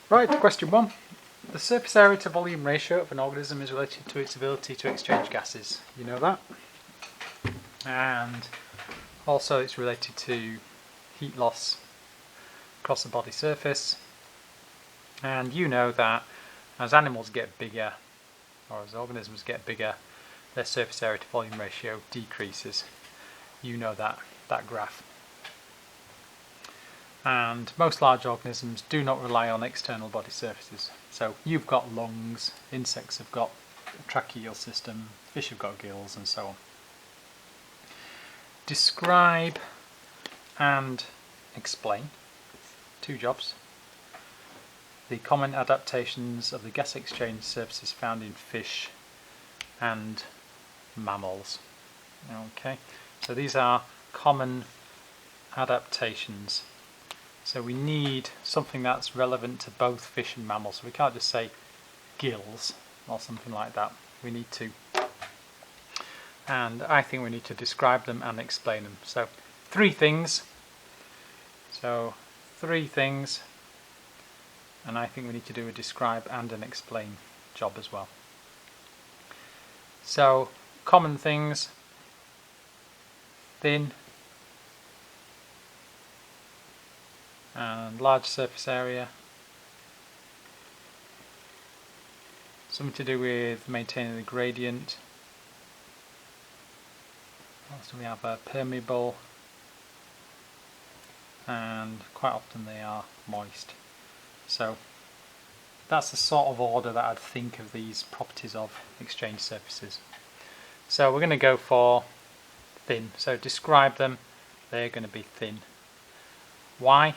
Right, question 1. The surface area to volume ratio of an organism is related to its ability to exchange gases. You know that. And also it's related to heat loss across the body surface. And you know that as animals get bigger, or as organisms get bigger, their surface area to volume ratio decreases. You know that graph. And most large organisms do not rely on external body surfaces. So you've got lungs, insects have got a tracheal system, fish have got gills, and so on. Describe and explain, 2 jobs, the common adaptations of the gas exchange surfaces found in fish and mammals. Okay, so these are common adaptations. So we need something that's relevant to both fish and mammals. So we can't just say gills or something like that. We need to, and I think we need to describe them and explain them. So 3 things. So 3 things. And I think we need to do a describe and an explain job as well. So common things: thin and large surface area, something to do with maintaining the gradient. Also we have permeable, and quite often they are moist. So that's the sort of order that I'd think of these properties of exchange surfaces. So we're going to go for thin. So describe them. They're going to be thin. Why?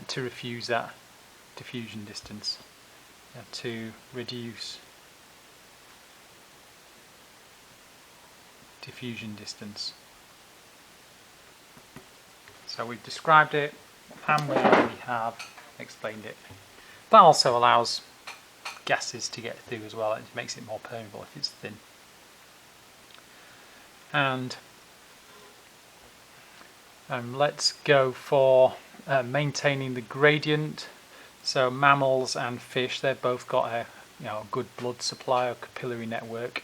To refuse that diffusion distance, to reduce diffusion distance. So we've described it and we have explained it. That also allows gases to get through as well. It makes it more permeable if it's thin. And let's go for maintaining the gradient. So mammals and fish, they've both got a good blood supply or capillary network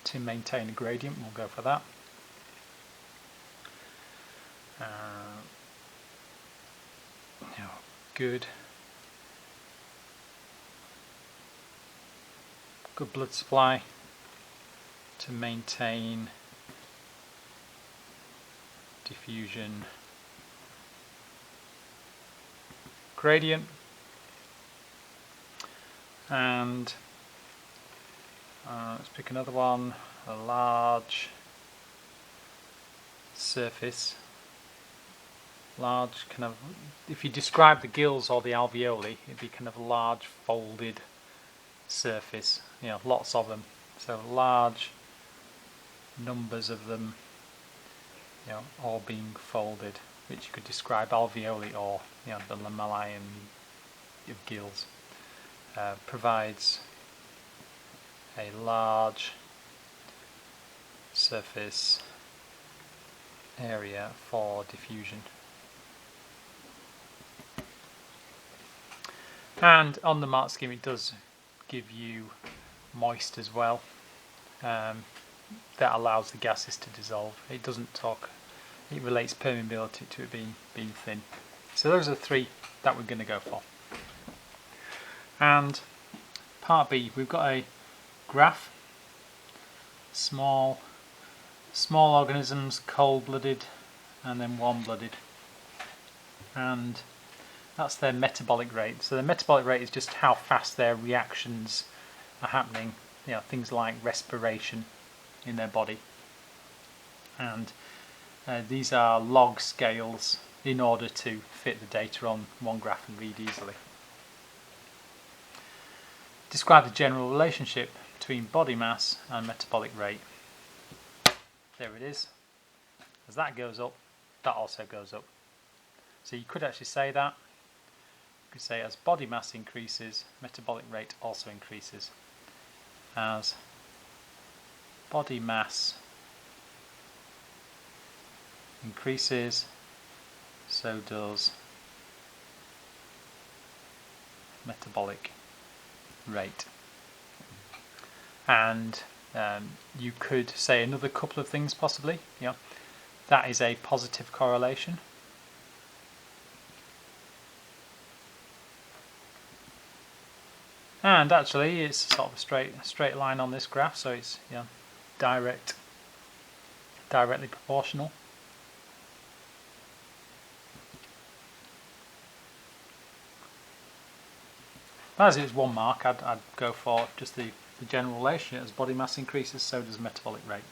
to maintain a gradient. We'll go for that. Good blood supply to maintain diffusion gradient. And let's pick another one, a large surface. Large, kind of, if you describe the gills or the alveoli, it'd be kind of a large folded surface, lots of them. So large numbers of them, all being folded, which you could describe alveoli or the lamellae of gills. Provides a large surface area for diffusion. And on the mark scheme it does give you moist as well. That allows the gases to dissolve. It doesn't talk, it relates permeability to it being thin. So those are the 3 that we're going to go for. And part B, we've got a graph. Small organisms, cold-blooded, and then warm-blooded. And that's their metabolic rate. So the metabolic rate is just how fast their reactions are happening. Things like respiration in their body. And these are log scales in order to fit the data on one graph and read easily. Describe the general relationship between body mass and metabolic rate. There it is. As that goes up, that also goes up. So you could actually say that. You could say as body mass increases, metabolic rate also increases. As body mass increases, so does metabolic rate. And you could say another couple of things possibly. That is a positive correlation. And actually it's sort of a straight line on this graph, so it's directly proportional. As it's one mark, I'd go for just the general relation. As body mass increases, so does metabolic rate.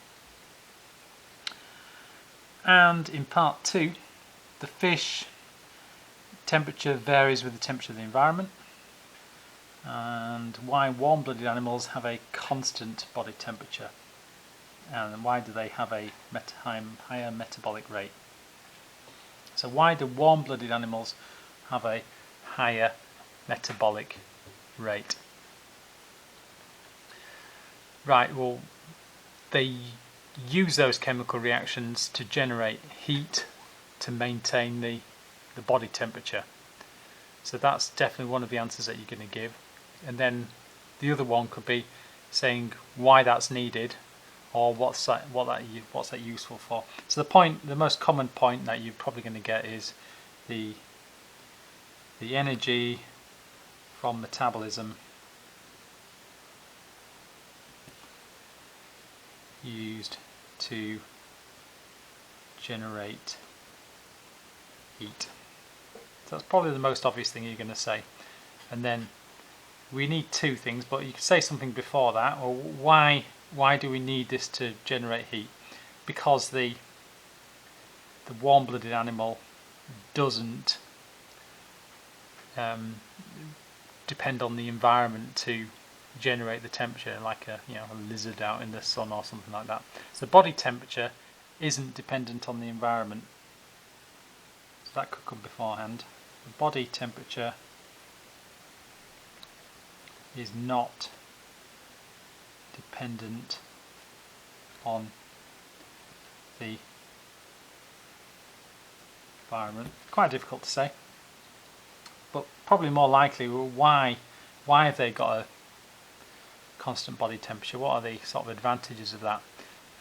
And in part 2, the fish temperature varies with the temperature of the environment, and why warm-blooded animals have a constant body temperature, and why do they have a higher metabolic rate. So why do warm-blooded animals have a higher metabolic rate? Right, well, they use those chemical reactions to generate heat to maintain the body temperature. So that's definitely one of the answers that you're going to give. And then the other one could be saying why that's needed, or what's that useful for. So the most common point that you're probably going to get is the energy from metabolism used to generate heat. So that's probably the most obvious thing you're going to say. And then we need two things, but you could say something before that. Or why do we need this to generate heat? Because the warm-blooded animal doesn't depend on the environment to generate the temperature, like a lizard out in the sun or something like that. So body temperature isn't dependent on the environment. So that could come beforehand. The body temperature is not dependent on the environment. Quite difficult to say, but probably more likely, why have they got a constant body temperature? What are the sort of advantages of that?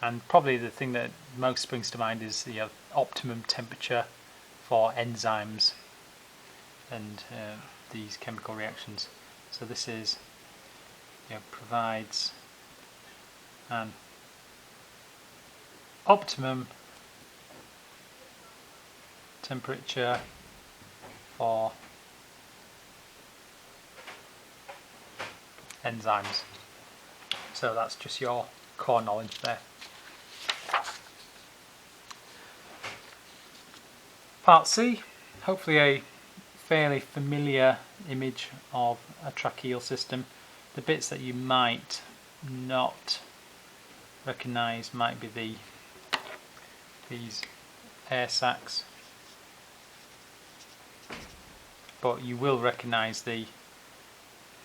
And probably the thing that most springs to mind is the optimum temperature for enzymes and these chemical reactions. So this is provides an optimum temperature for enzymes. So that's just your core knowledge there. Part C, hopefully a fairly familiar image of a tracheal system. The bits that you might not recognise might be these air sacs, but you will recognise the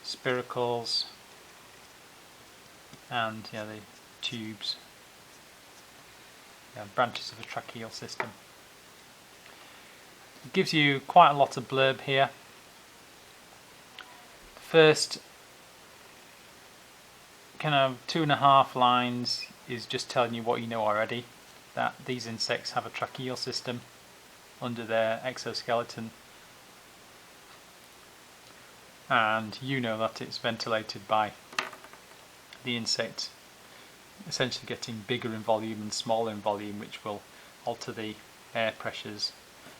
spiracles and the tubes, branches of a tracheal system. It gives you quite a lot of blurb here. The first kind of 2.5 lines is just telling you what you know already, that these insects have a tracheal system under their exoskeleton, and you know that it's ventilated by the insect essentially getting bigger in volume and smaller in volume, which will alter the air pressures,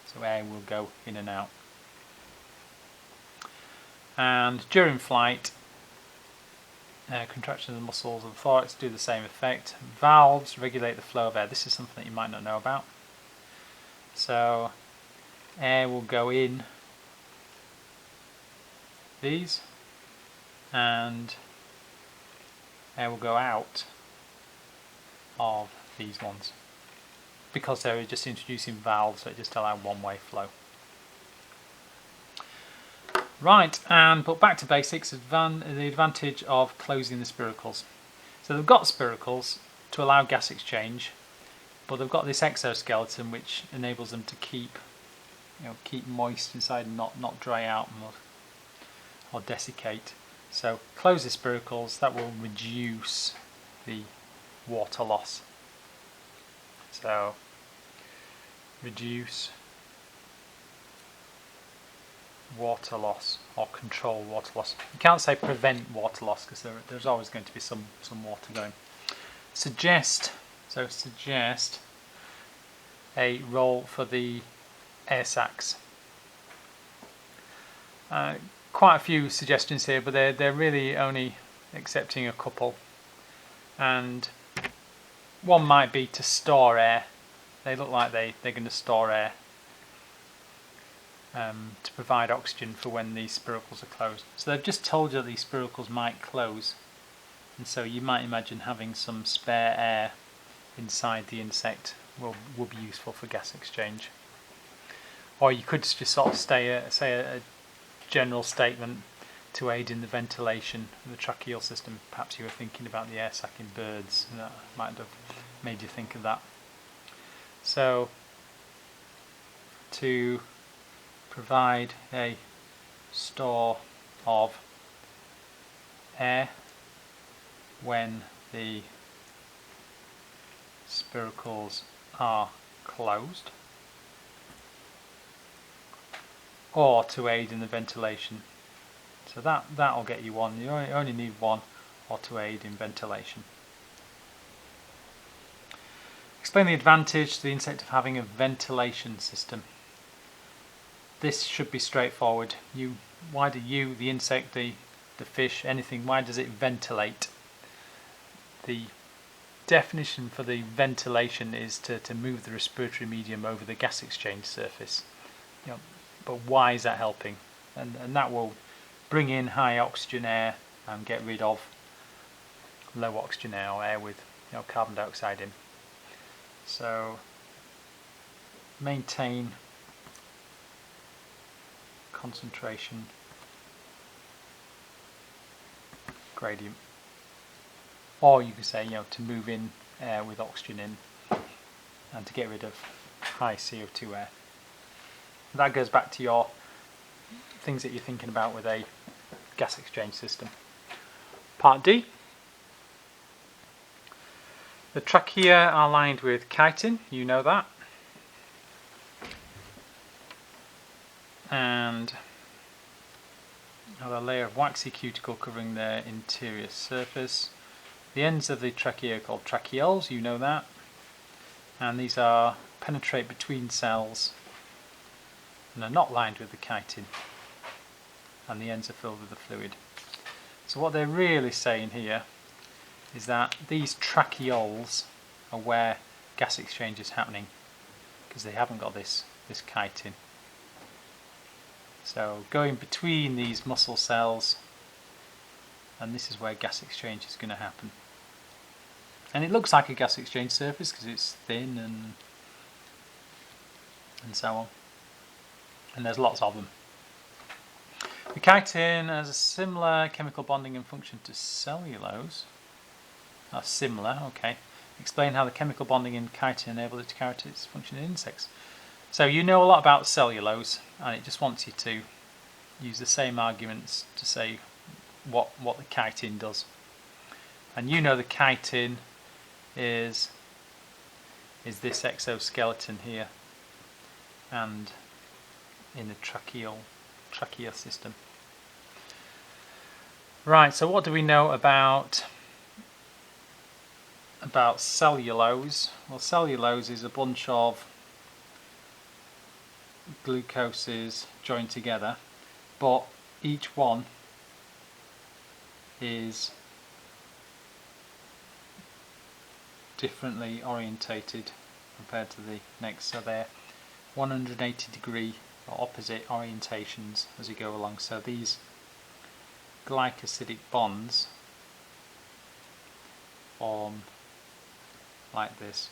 so air will go in and out. And during flight, contraction of the muscles of the thorax do the same effect. Valves regulate the flow of air. This is something that you might not know about. So air will go in these, and air will go out of these ones, because they're just introducing valves that just allow one-way flow. Right, but back to basics, the advantage of closing the spiracles. So they've got spiracles to allow gas exchange, but they've got this exoskeleton which enables them to keep moist inside and not dry out. or desiccate. So close the spiracles, that will reduce the water loss. So reduce water loss or control water loss. You can't say prevent water loss because there's always going to be some water going. Suggest a role for the air sacs. Quite a few suggestions here, but they're really only accepting a couple. And one might be to store air. They look like they're going to store air to provide oxygen for when these spiracles are closed. So they've just told you that these spiracles might close, and so you might imagine having some spare air inside the insect will be useful for gas exchange. Or you could just sort of say a general statement to aid in the ventilation of the tracheal system. Perhaps you were thinking about the air sac in birds, and that might have made you think of that. So, to provide a store of air when the spiracles are closed, or to aid in the ventilation. So that'll get you one. You only need one, or to aid in ventilation. Explain the advantage to the insect of having a ventilation system. This should be straightforward. Why do the insect, the fish, anything, why does it ventilate? The definition for the ventilation is to move the respiratory medium over the gas exchange surface. But why is that helping? And that will bring in high oxygen air and get rid of low oxygen air, or air with carbon dioxide in. So maintain concentration gradient, or you could say to move in air with oxygen in and to get rid of high CO2 air. That goes back to your things that you're thinking about with a gas exchange system. Part D. The trachea are lined with chitin, you know that. And have a layer of waxy cuticle covering their interior surface. The ends of the trachea are called tracheoles, you know that. And these penetrate between cells and are not lined with the chitin. And the ends are filled with the fluid. So what they're really saying here is that these tracheoles are where gas exchange is happening, because they haven't got this chitin. So going between these muscle cells, and this is where gas exchange is going to happen. And it looks like a gas exchange surface because it's thin and so on. And there's lots of them. The chitin has a similar chemical bonding and function to cellulose. Similar, okay. Explain how the chemical bonding in chitin enables it to carry out its function in insects. So you know a lot about cellulose, and it just wants you to use the same arguments to say what the chitin does. And you know the chitin is this exoskeleton here, and in the trachea system. Right, so what do we know about cellulose? Well, cellulose is a bunch of glucoses joined together, but each one is differently orientated compared to the next, so they're 180 degree or opposite orientations as you go along. So these glycosidic bonds form like this.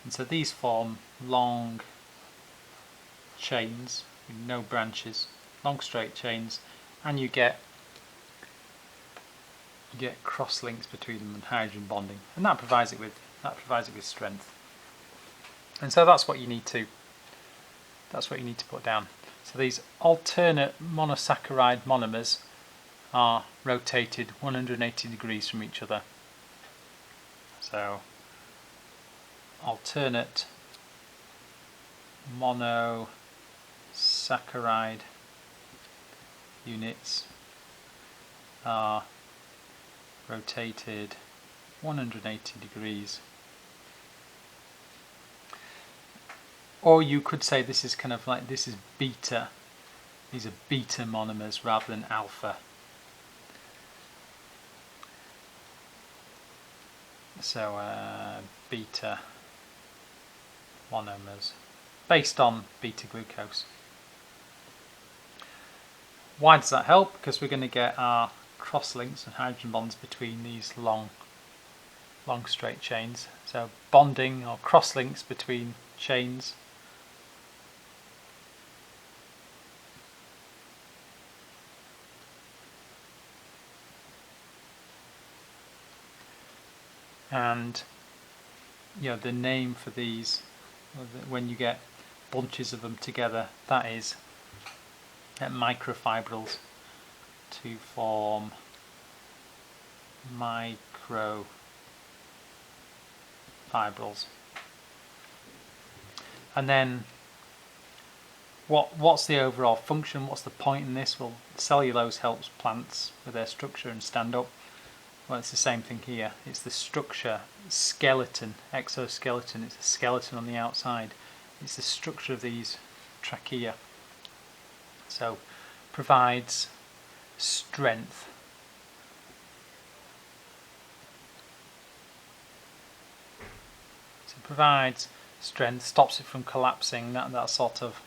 And so these form long chains with no branches, long straight chains, and you get cross links between them and hydrogen bonding, and that provides it with strength. And so that's what you need to That's what you need to put down. So these alternate monosaccharide monomers are rotated 180 degrees from each other. So alternate monosaccharide units are rotated 180 degrees. Or you could say this is kind of like, this is beta. These are beta monomers rather than alpha. So beta monomers based on beta glucose. Why does that help? Because we're going to get our cross links and hydrogen bonds between these long straight chains. So bonding or cross links between chains. And the name for these, when you get bunches of them together, that is microfibrils to form microfibrils. And then what's the overall function? What's the point in this? Well, cellulose helps plants with their structure and stand up. Well, it's the same thing here. It's the structure, skeleton, exoskeleton. It's a skeleton on the outside. It's the structure of these trachea. So provides strength. So provides strength, stops it from collapsing. That sort of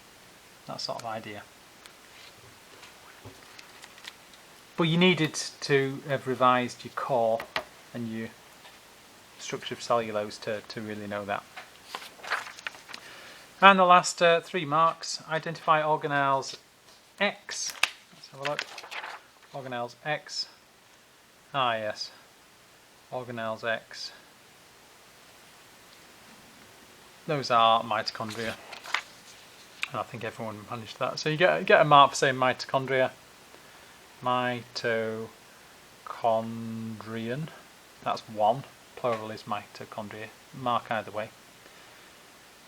idea. But you needed to have revised your core and your structure of cellulose to really know that. And the last 3 marks, identify organelles X. Let's have a look. Organelles X. Ah yes, organelles X. Those are mitochondria. And I think everyone managed that. So you get a mark for saying mitochondria. Mitochondrion, that's 1, plural is mitochondria, mark either way.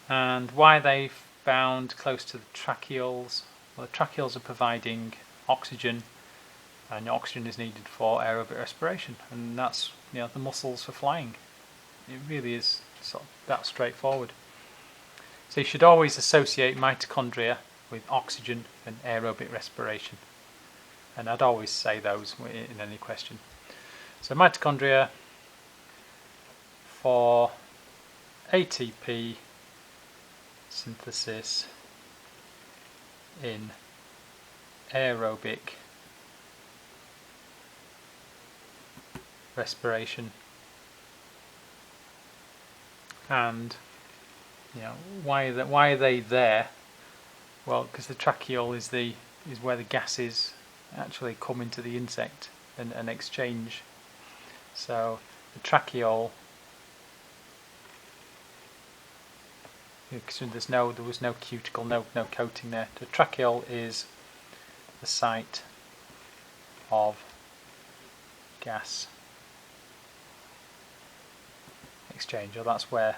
And why are they found close to the tracheoles? Well, the tracheoles are providing oxygen, and oxygen is needed for aerobic respiration, and that's the muscles for flying. It really is sort of that straightforward. So you should always associate mitochondria with oxygen and aerobic respiration. And I'd always say those in any question. So mitochondria for ATP synthesis in aerobic respiration. And why are they there? Well, because the tracheole is where the gases actually come into the insect and exchange. So the tracheole, because there was no cuticle, no coating there. The tracheole is the site of gas exchange, or that's where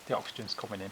the oxygen's coming in.